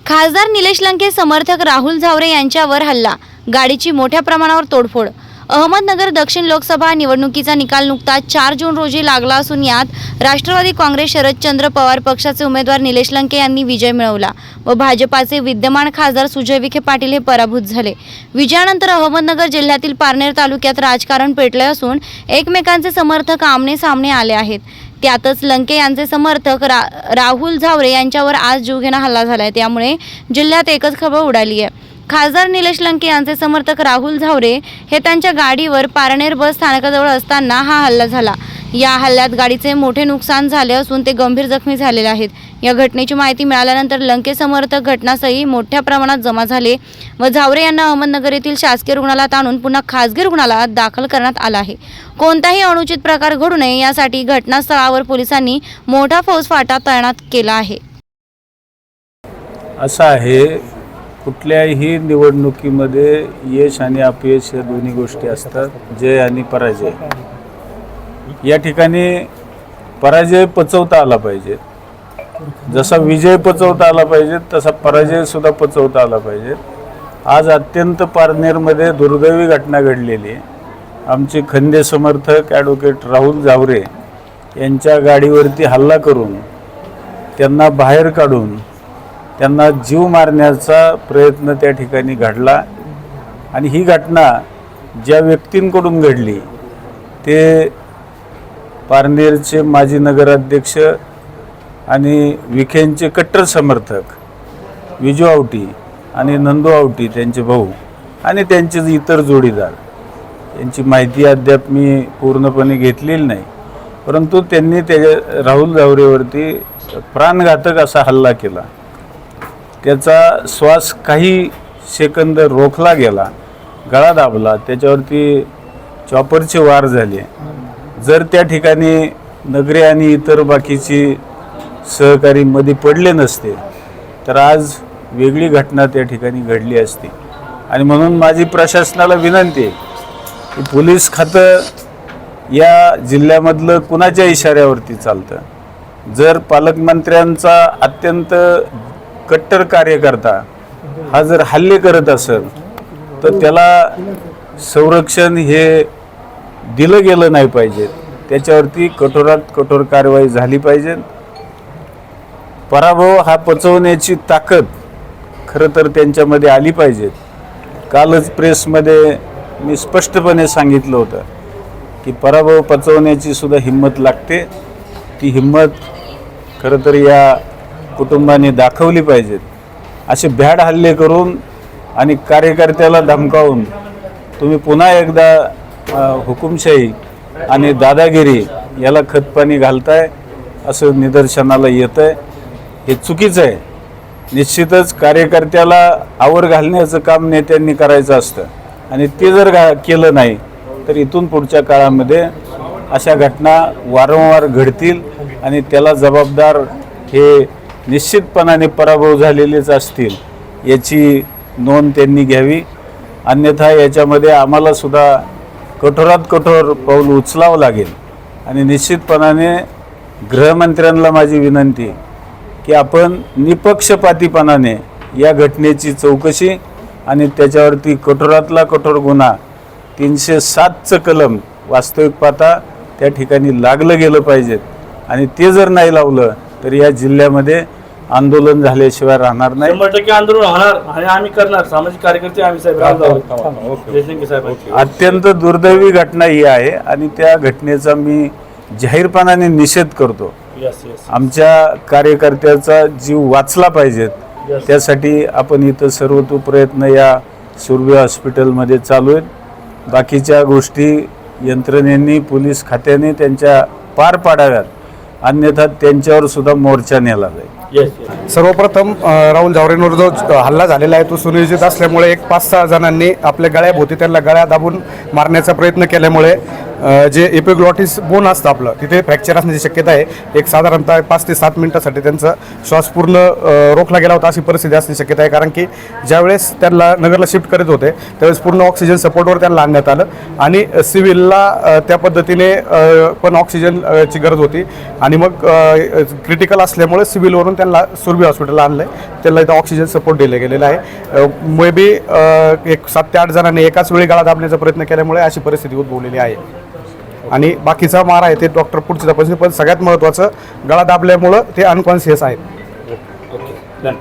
खासदार निलेश लंके समर्थक राहुल झावरे यांच्यावर हल्ला, गाडीची मोठ्या प्रमाणावर तोडफोड। अहमदनगर दक्षिण लोकसभा निवडणुकीचा निकाल नुकताच 4 जून रोजी लागला असून यात राष्ट्रवादी काँग्रेस शरदचंद्र पवार पक्षाचे उमेदवार निलेश लंके यांनी विजय मिळवला व भाजपाचे विद्यमान खासदार सुजय विखे पाटील हे पराभूत झाले। विजयानंतर अहमदनगर जिल्ह्यातील पारनेर तालुक्यात राजकारण पेटले असून एकमेकांचे समर्थक आमने सामने आले आहेत। त्यातच लंके यांचे समर्थक राहुल झावरे यांच्यावर आज जीवघेणा हल्ला झालाय, त्यामुळे जिल्ह्यात एकच खळबळ उडाली आहे। खासदार निलेश लंके यांचे समर्थक राहुल झावरे हे त्यांच्या गाडीवर पारनेर बस स्थानकाजवळ असताना हा हल्ला झाला। या हल्ल्यात गाडीचे मोठे नुकसान झाले असून ते गंभीर जखमी झालेले आहेत। या घटनेची माहिती मिळाल्यानंतर लंके समर्थक घटनास्थळी मोठ्या प्रमाणात जमा झाले व झावरे यांना अहमदनगर येथील शासकीय रुग्णालयात आणून पुन्हा खासगी रुग्णालयात दाखल करण्यात आला आहे। कोणताही अनुचित प्रकार घडू नये यासाठी घटनास्थळावर पोलिसांनी मोठा फौजफाटा तैनात केला आहे। असं आहे, कुठल्याही निवडणुकीमध्ये यश आणि अपयश या दोन्ही गोष्टी असतात, जय आणि पराजय। या ठिकाणी पराजय पचवता आला पाहिजे, जसा विजय पचवता आला पाहिजे तसा पराजय सुद्धा पचवता आला पाहिजे। आज अत्यंत पारनेरमध्ये दुर्दैवी घटना घडलेली आहे। आमचे खंदे समर्थक ॲडव्होकेट राहुल झावरे यांच्या गाडीवरती हल्ला करून त्यांना बाहेर काढून त्यांना जीव मारण्याचा प्रयत्न त्या ठिकाणी घडला आणि ही घटना ज्या व्यक्तींकडून घडली ते पारनेरचे माजी नगराध्यक्ष आणि विखेंचे कट्टर समर्थक विजू आवटी आणि नंदू आवटी त्यांचे भाऊ आणि त्यांचे इतर जोडीदार यांची माहिती अद्याप मी पूर्णपणे घेतलेली नाही, परंतु त्यांनी त्या राहुल झावरेवरती प्राणघातक असा हल्ला केला। त्याचा श्वास काही सेकंद रोखला गेला, गळा दाबला, त्याच्यावरती चॉपरचे वार झाले। जर त्या ठिकाणी नगरे आणि इतर बाकीची सहकारी मध्ये पडले नसते तर आज वेगळी घटना त्या ठिकाणी घडली असती। आणि म्हणून माझी प्रशासनाला विनंती आहे की पोलीस खातं या जिल्ह्यामधलं कुणाच्या इशाऱ्यावरती चालतं। जर पालकमंत्र्यांचा अत्यंत कट्टर कार्यकर्ता हा जर हल्ले करत असेल तर त्याला संरक्षण हे दिलं गेलं नाही पाहिजे, त्याच्यावरती कठोरात कठोर कारवाई झाली पाहिजे। पराभव हा पचवण्याची ताकद खरं तर त्यांच्यामध्ये आली पाहिजे। कालच प्रेसमध्ये मी स्पष्टपणे सांगितलं होतं की पराभव पचवण्याची सुद्धा हिंमत लागते, ती हिंमत खरं तर या कुटुंबाने दाखवली पाहिजे। असे भ्याड हल्ले करून आणि कार्यकर्त्याला धमकावून तुम्ही पुन्हा एकदा हुकुमशाही आणि दादागिरी याला खतपाणी घालताय असं निदर्शनाला येतं आहे। हे चुकीचं आहे। निश्चितच कार्यकर्त्याला आवर घालण्याचं काम नेत्यांनी करायचं असतं आणि ते जर केलं नाही तर इथून पुढच्या काळामध्ये अशा घटना वारंवार घडतील आणि त्याला जबाबदार हे निश्चितपणाने पराभव झालेलेच असतील, याची नोंद त्यांनी घ्यावी। अन्यथा याच्यामध्ये आम्हाला सुद्धा कठोरात कठोर पाऊल उचलावं लागेल। आणि निश्चितपणाने गृहमंत्र्यांना माझी विनंती की आपण निपक्षपातीपणाने या घटनेची चौकशी आणि त्याच्यावरती कठोरातला कठोर गुन्हा 307चं कलम वास्तविक पाहता त्या ठिकाणी लागलं गेलं पाहिजे आणि ते जर नाही लावलं तर या जिल्ह्यामध्ये आंदोलन झाल्याशिवाय राहणार नाही। 100% आंदोलन होणार आणि आम्ही करणार, सामाजिक कार्यकर्ते आम्ही साहेब। अत्यंत दुर्दैवी घटना ही आहे आणि त्या घटनेचा मी जाहीरपणाने निषेध करतो। आमच्या कार्यकर्त्याचा जीव वाचला पाहिजे, त्यासाठी आपण इथं सर्वतो प्रयत्न या सुरभी हॉस्पिटलमध्ये चालू आहेत। बाकीच्या गोष्टी यंत्रणेंनी पोलीस खात्याने त्यांच्या पार पाडाव्यात, अन्यथा त्यांच्यावर सुद्धा मोर्चा नेला जाईल। सर्वप्रथम राहुल झावरेंवर जो हल्ला झालेला आहे तो सुनियोजित असल्यामुळे एक 5-6 जणांनी आपल्या गळ्याभोवती त्यांना गळ्या दाबून मारण्याचा प्रयत्न केल्यामुळे जे एपिग्लॉटिस बोन असतं आपलं तिथे फ्रॅक्चर असण्याची शक्यता आहे. एक साधारणतः 5 ते 7 मिनिटासाठी त्यांचा श्वास पूर्ण रोखला गेला होता अशी परिस्थिती असण्याची शक्यता आहे. कारण की ज्यावेळेस त्यांना नगरला शिफ्ट करत होते त्यावेळेस पूर्ण ऑक्सिजन सपोर्टवर त्यांना आणण्यात आलं आणि सिव्हिलला त्या पद्धतीने पण ऑक्सिजनची गरज होती आणि मग क्रिटिकल असल्यामुळे सिव्हिलवरून त्यांना सुरभी हॉस्पिटलला आणलं आहे. त्यांना इथं ऑक्सिजन सपोर्ट दिला गेलेला आहे. मे बी एक 7 ते 8 जणांनी एकाच वेळी गळा दाबण्याचा प्रयत्न केल्यामुळे अशी परिस्थिती उद्भवलेली आहे आणि बाकीचा मारा आहे ते डॉक्टर पुढची तपासणी. पण सगळ्यात महत्त्वाचं गळा दाबल्यामुळं ते अनकॉन्शियस आहेत. Okay done.